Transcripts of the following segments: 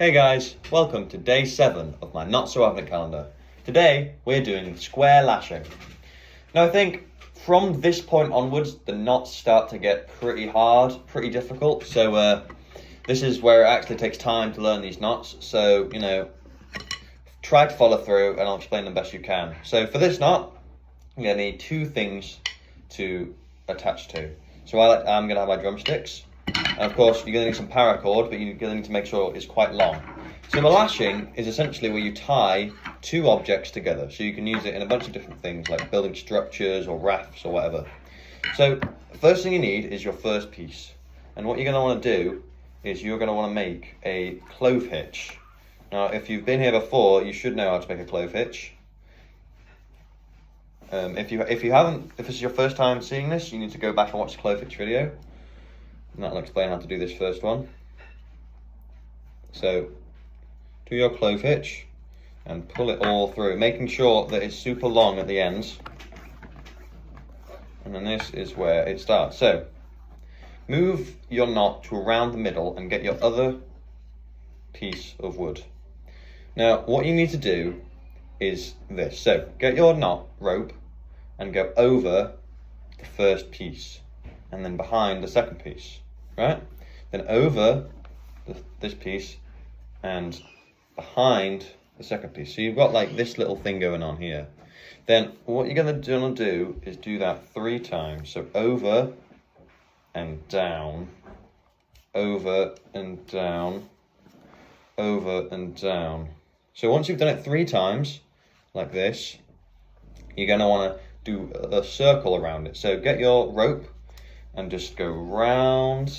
Hey guys, welcome to day 7 of my not so advent calendar. Today we're doing square lashing. Now I think from this point onwards the knots start to get pretty hard, pretty difficult, so this is where it actually takes time to learn these knots, so try to follow through and I'll explain them best you can. So for this knot, you're going to need 2 things to attach to. So I'm going to have my drumsticks. And of course, you're going to need some paracord, but you're going to need to make sure it's quite long. So the lashing is essentially where you tie 2 objects together. So you can use it in a bunch of different things, like building structures or rafts or whatever. So the first thing you need is your first piece. And what you're going to want to do is you're going to want to make a clove hitch. Now, if you've been here before, you should know how to make a clove hitch. If this is your first time seeing this, you need to go back and watch the clove hitch video. And that'll explain how to do this first one. So, do your clove hitch and pull it all through, making sure that it's super long at the ends. And then this is where it starts. So, move your knot to around the middle and get your other piece of wood. Now, what you need to do is this. So, get your knot rope and go over the first piece and then behind the second piece, right? Then over this piece and behind the second piece. So you've got like this little thing going on here. Then what you're going to do is do that 3 times. So over and down, over and down, over and down. So once you've done it 3 times, like this, you're going to want to do a circle around it. So get your rope and just go round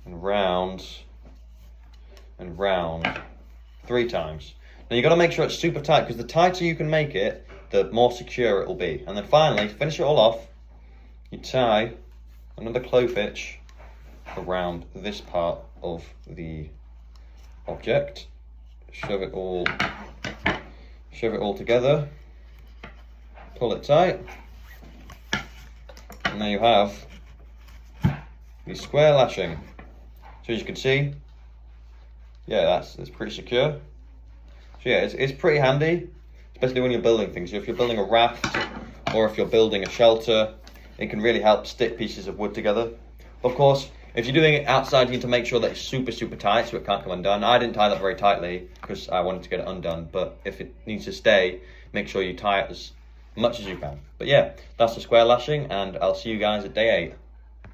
and round and round 3 times. Now you've got to make sure it's super tight, because the tighter you can make it, the more secure it will be. And then finally, to finish it all off, you tie another clove hitch around this part of the object. Shove it all together, pull it tight, and there you have the square lashing. So as you can see, yeah, it's pretty secure. So yeah, it's pretty handy, especially when you're building things. So if you're building a raft or if you're building a shelter, it can really help stick pieces of wood together. Of course, if you're doing it outside, you need to make sure that it's super, super tight so it can't come undone. I didn't tie that very tightly because I wanted to get it undone, but if it needs to stay, make sure you tie it as much as you can. But yeah, that's the square lashing, and I'll see you guys at day 8.